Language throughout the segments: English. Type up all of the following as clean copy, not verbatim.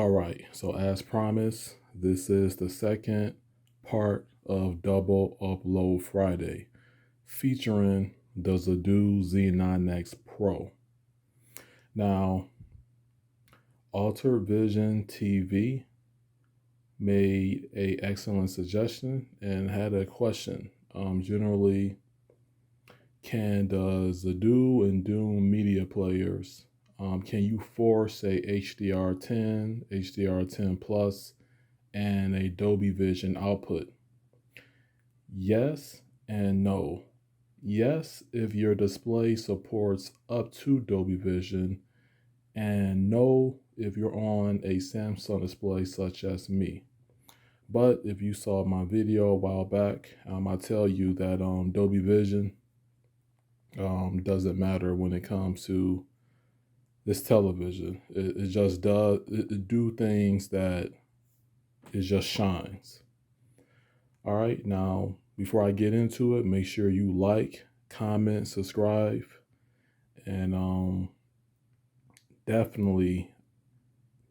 All right, so as promised, this is the second part of Double Upload Friday featuring the Zidoo Z9X Pro. Now, Altered Vision TV made an excellent suggestion and had a question. Generally, can the Zidoo and Dune media players, can you force a HDR10, HDR10 Plus, and a Dolby Vision output? Yes and no. Yes, if your display supports up to Dolby Vision, and no, if you're on a Samsung display such as me. But if you saw my video a while back, I tell you that Dolby Vision doesn't matter when it comes to this television. It just does, it do things that it just shines. All right, now, before I get into it, make sure you like, comment, subscribe, and definitely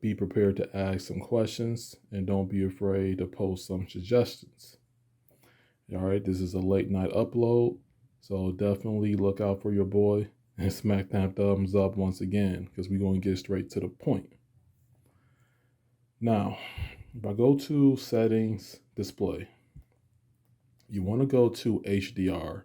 be prepared to ask some questions, and don't be afraid to post some suggestions. All right, this is a late night upload, so definitely look out for your boy and smack that thumbs up once again, because we're going to get straight to the point. Now, if I go to settings, display, you want to go to HDR.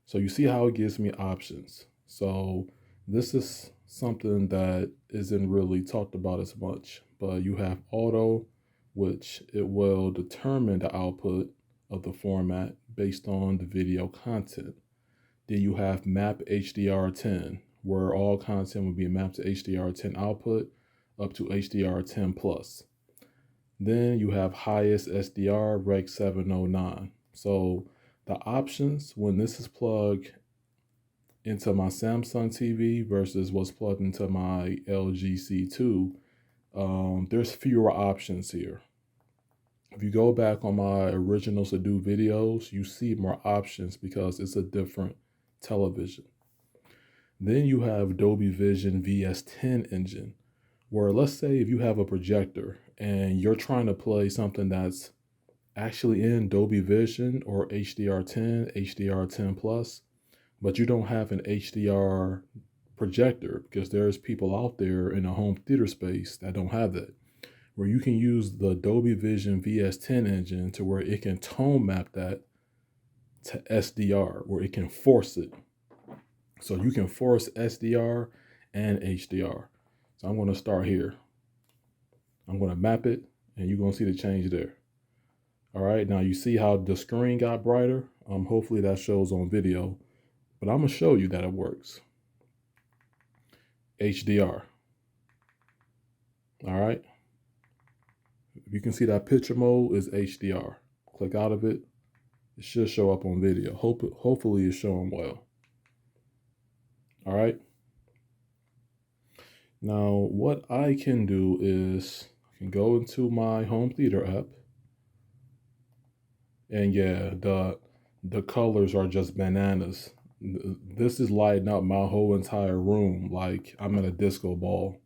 So you see how it gives me options. So this is something that isn't really talked about as much, but you have auto, which it will determine the output of the format based on the video content. Then you have map HDR10, where all content will be mapped to HDR10 output up to HDR10 plus. Then you have highest SDR Rec 709. So the options when this is plugged into my Samsung TV versus what's plugged into my LG C2, there's fewer options here. If you go back on my original Zidoo videos, you see more options because it's a different television. Then you have Dolby Vision VS10 engine, where let's say if you have a projector and you're trying to play something that's actually in Dolby Vision or HDR10, HDR10 Plus, but you don't have an HDR projector, because there's people out there in a home theater space that don't have that, where you can use the Dolby Vision VS10 engine to where it can tone map that to SDR, where it can force it. So you can force SDR and HDR. So I'm going to start here. I'm going to map it, and you're going to see the change there. All right, now you see how the screen got brighter? Hopefully that shows on video, but I'm going to show you that it works. HDR. All right. You can see that picture mode is HDR. Click out of it. It should show up on video. Hopefully it's showing well. All right. Now what I can do is I can go into my home theater app. And yeah, the colors are just bananas. This is lighting up my whole entire room like I'm at a disco ball.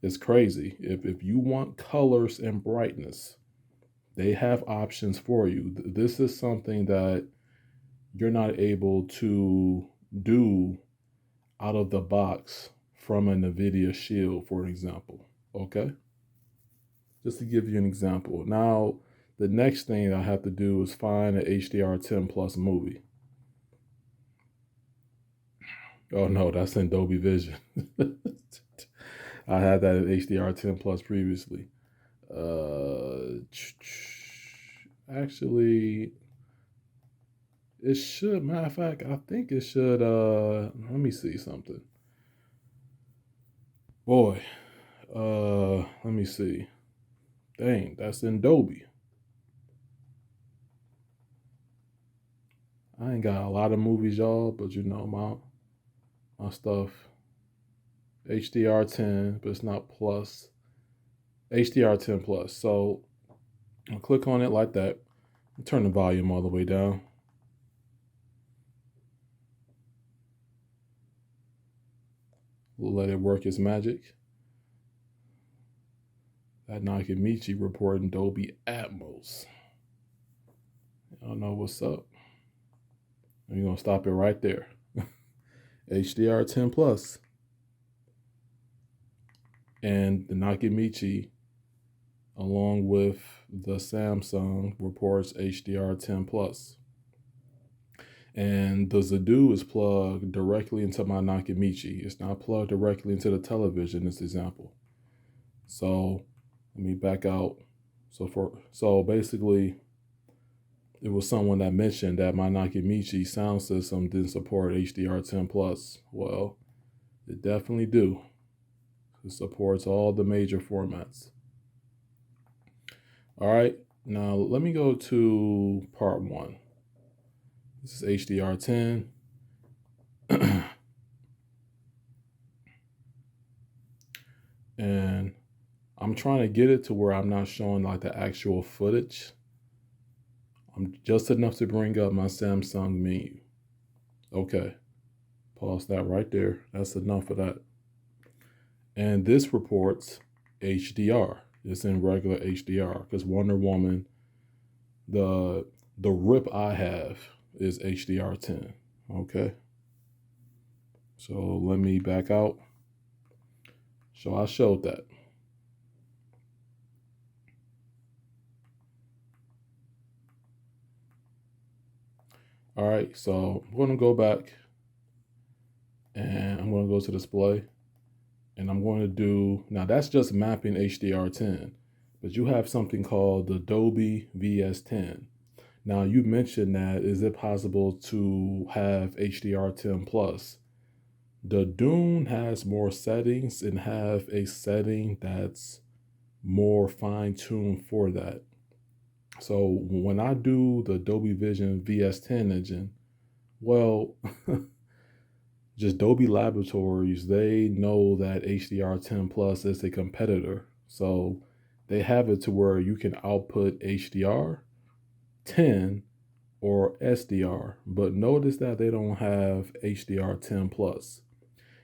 It's crazy. If you want colors and brightness, they have options for you. This is something that you're not able to do out of the box from a NVIDIA Shield, for example. Okay? Just to give you an example. Now, the next thing I have to do is find an HDR10 Plus movie. Oh no, that's in Dolby Vision. I had that in HDR10 Plus previously. Actually, it should, matter of fact, I think it should, let me see something. Boy, let me see. Dang, that's in Dolby. I ain't got a lot of movies, y'all, but you know, my stuff, HDR10, but it's not plus, HDR10 plus. So I'll click on it like that. Turn the volume all the way down. We'll let it work its magic. at Nakamichi reporting Dolby Atmos. Y'all know what's up. We're going to stop it right there. HDR 10 Plus. And the Nakamichi, along with the Samsung, reports HDR 10 Plus. And the Zidoo is plugged directly into my Nakamichi. It's not plugged directly into the television in this example. So let me back out. So basically, it was someone that mentioned that my Nakamichi sound system didn't support HDR 10 Plus. Well, it definitely do. It supports all the major formats. All right, now let me go to part 1. This is HDR 10. And I'm trying to get it to where I'm not showing like the actual footage. I'm just enough to bring up my Samsung menu. Okay, pause that right there. That's enough of that. And this reports HDR. It's in regular HDR because Wonder Woman, the rip I have is HDR 10. Okay. So let me back out. So I showed that. All right, so I'm going to go back and I'm going to go to display and I'm going to do, now that's just mapping HDR 10, but you have something called the Dolby VS10. Now you mentioned that, is it possible to have HDR 10 plus? The Dune has more settings and have a setting that's more fine-tuned for that. So when I do the Dolby Vision VS10 engine, well, just Dolby Laboratories, they know that HDR 10 Plus is a competitor. So they have it to where you can output HDR 10 or SDR, but notice that they don't have HDR 10 Plus.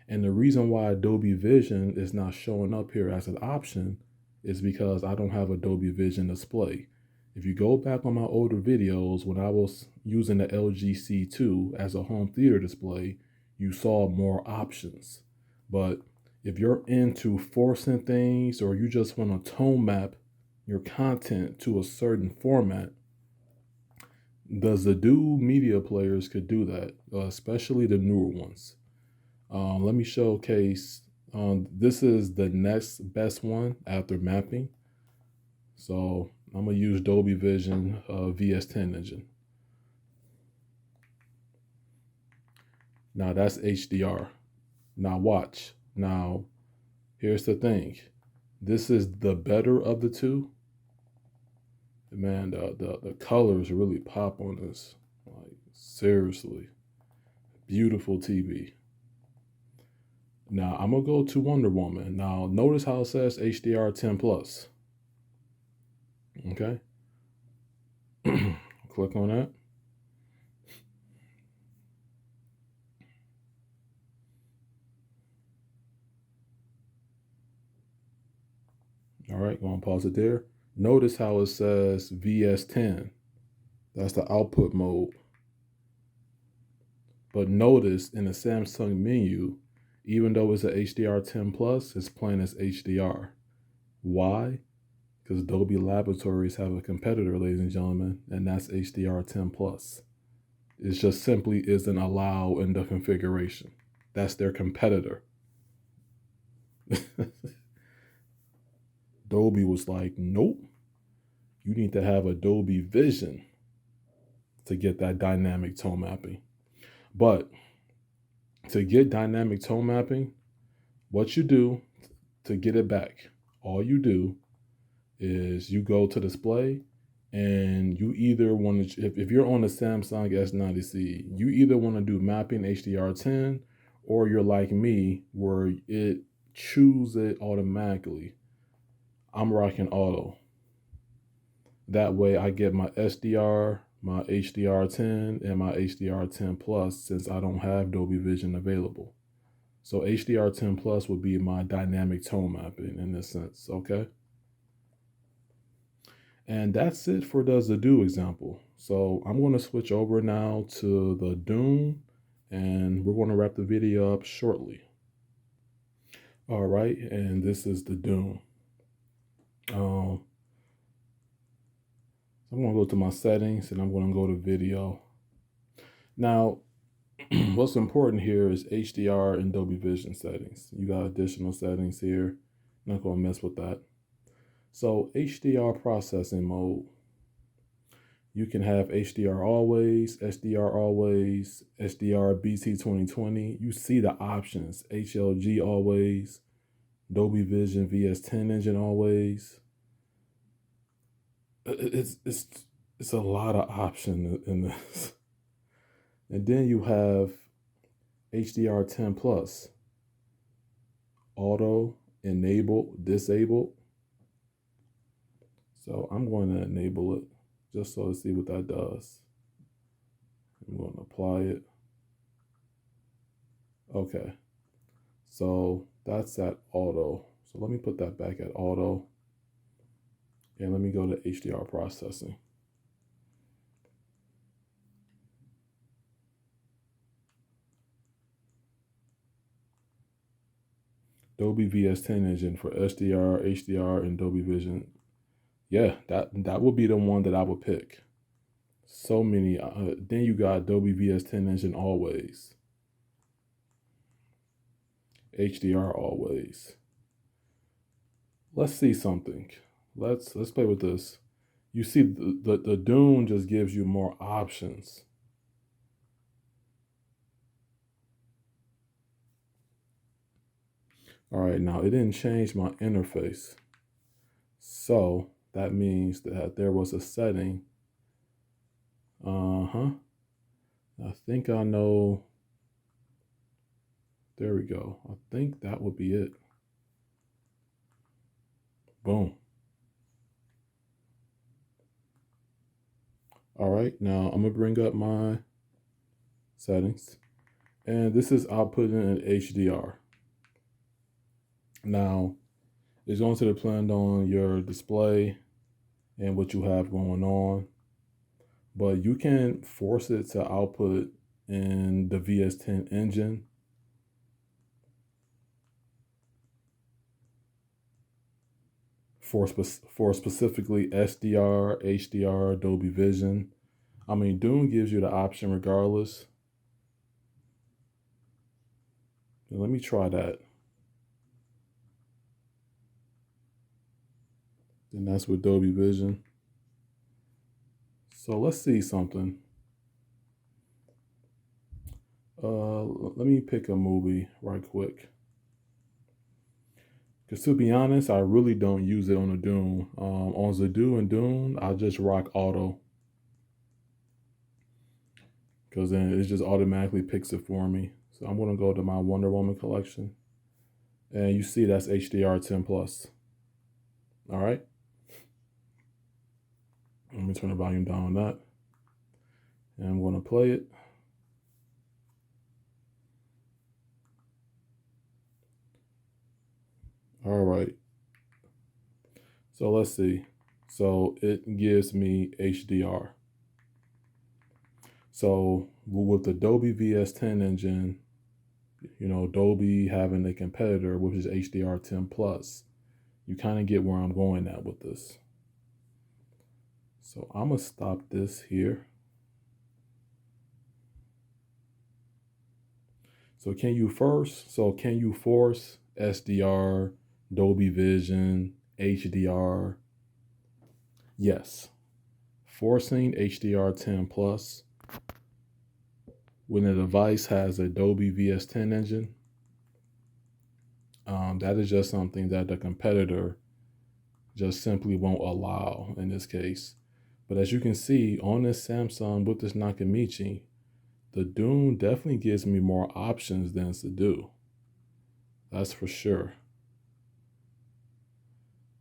And the reason why Dolby Vision is not showing up here as an option is because I don't have a Dolby Vision display. If you go back on my older videos, when I was using the LG C2 as a home theater display, you saw more options. But if you're into forcing things or you just want to tone map your content to a certain format, the Zidoo media players could do that, especially the newer ones. Let me showcase. This is the next best one after mapping. So I'm going to use Dolby Vision VS10 engine. Now that's HDR. Now watch. Now here's the thing. This is the better of the two. Man, the colors really pop on this. Like, seriously. Beautiful TV. Now I'm going to go to Wonder Woman. Now notice how it says HDR 10 plus. Okay. Click on that. All right, go and pause it there. Notice how it says VS10. That's the output mode. But notice in the Samsung menu, even though it's an HDR 10 plus, it's playing as HDR. Why? Because Dolby Laboratories have a competitor, ladies and gentlemen, and that's HDR 10 plus. It just simply isn't allowed in the configuration. That's their competitor. Dolby was like, nope, you need to have a Dolby Vision to get that dynamic tone mapping. But to get dynamic tone mapping, what you do to get it back, all you do is you go to display and you either want to, if you're on the Samsung S90C, you either want to do mapping HDR10 or you're like me where it chooses it automatically. I'm rocking auto. That way I get my SDR, my HDR10, and my HDR10 Plus since I don't have Dolby Vision available. So HDR10 Plus would be my dynamic tone mapping in this sense, okay? And that's it for the Zidoo example. So I'm going to switch over now to the Dune, and we're going to wrap the video up shortly. All right, and this is the Dune. So I'm going to go to my settings, and I'm going to go to video. Now, what's important here is HDR and Dolby Vision settings. You got additional settings here. I'm not going to mess with that. So HDR processing mode. You can have HDR always, SDR always, SDR BT 2020. You see the options. HLG always, Dolby Vision VS10 engine always. It's a lot of options in this. And then you have HDR 10 plus, auto, enable, disable. So I'm going to enable it just so to see what that does. I'm going to apply it. Okay, so that's at auto. So let me put that back at auto. And let me go to HDR processing. Dolby VS10 engine for SDR, HDR, and Dolby Vision. Yeah, that would be the one that I would pick. So many. Then you got Dolby VS10 engine always. HDR always. Let's see something. Let's play with this. You see the Dune just gives you more options. All right, now it didn't change my interface. So that means that there was a setting. I think I know. There we go. I think that would be it. Boom. All right, now I'm gonna bring up my settings. And this is outputting in HDR. Now, it's going to depend on your display and what you have going on. But you can force it to output in the VS10 engine. For specifically SDR, HDR, Dolby Vision. I mean, Dune gives you the option regardless. Let me try that. And that's with Dolby Vision. So let's see something. Let me pick a movie right quick. Because to be honest, I really don't use it on the Dune. On Zidoo and Dune, I just rock auto. Because then it just automatically picks it for me. So I'm going to go to my Wonder Woman collection. And you see that's HDR 10 plus. All right. Let me turn the volume down on that. And I'm going to play it. All right. So let's see. So it gives me HDR. So with the Dolby VS10 engine, you know, Dolby having a competitor, which is HDR 10 plus, you kind of get where I'm going at with this. So I'm gonna stop this here. So can you force SDR, Dolby Vision, HDR? Yes. Forcing HDR 10 plus when the device has a Dolby VS10 engine, that is just something that the competitor just simply won't allow in this case. But as you can see on this Samsung with this Nakamichi, the Dune definitely gives me more options than Zidoo. That's for sure.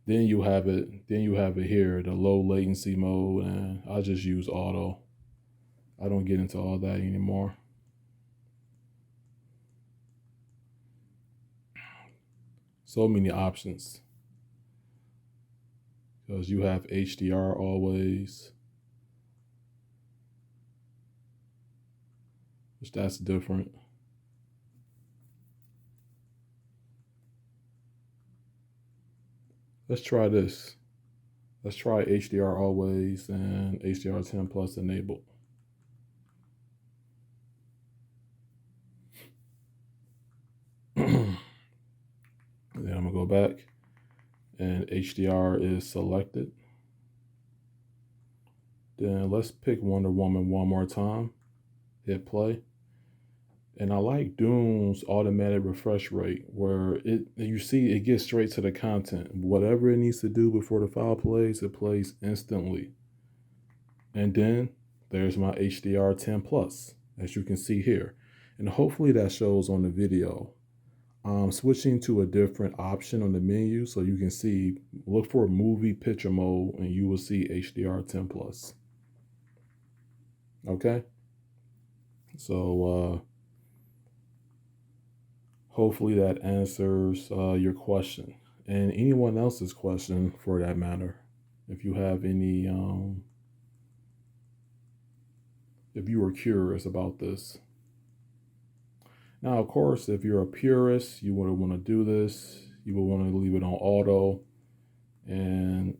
Then you have it here, the low latency mode, and I just use auto. I don't get into all that anymore. So many options. because you have HDR always, which that's different. Let's try this. Let's try HDR always and HDR 10 plus enabled. Then I'm gonna go back and HDR is selected. Then let's pick Wonder Woman one more time. Hit play. And I like Dune's automatic refresh rate, where you see it gets straight to the content. Whatever it needs to do before the file plays, it plays instantly. And then there's my HDR 10 plus, as you can see here. And hopefully that shows on the video. I'm switching to a different option on the menu so you can see, look for movie picture mode and you will see HDR 10 plus. Okay. So, hopefully that answers your question and anyone else's question for that matter. If you have any, if you were curious about this. Now, of course, if you're a purist, you would want to do this. You would want to leave it on auto, and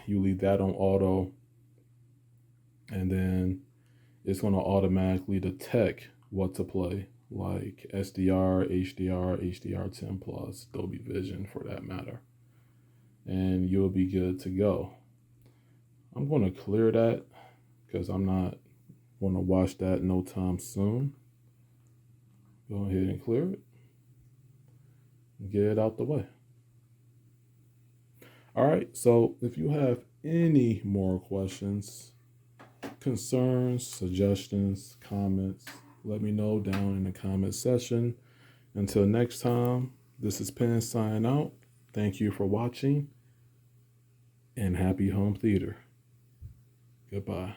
you leave that on auto, and then it's going to automatically detect what to play, like SDR, HDR, HDR 10 plus, Dolby Vision for that matter. And you'll be good to go. I'm going to clear that because I'm not going to watch that no time soon. Go ahead and clear it. Get it out the way. All right, so if you have any more questions, concerns, suggestions, comments, let me know down in the comment section. Until next time, this is Penn signing out. Thank you for watching and happy home theater. Goodbye.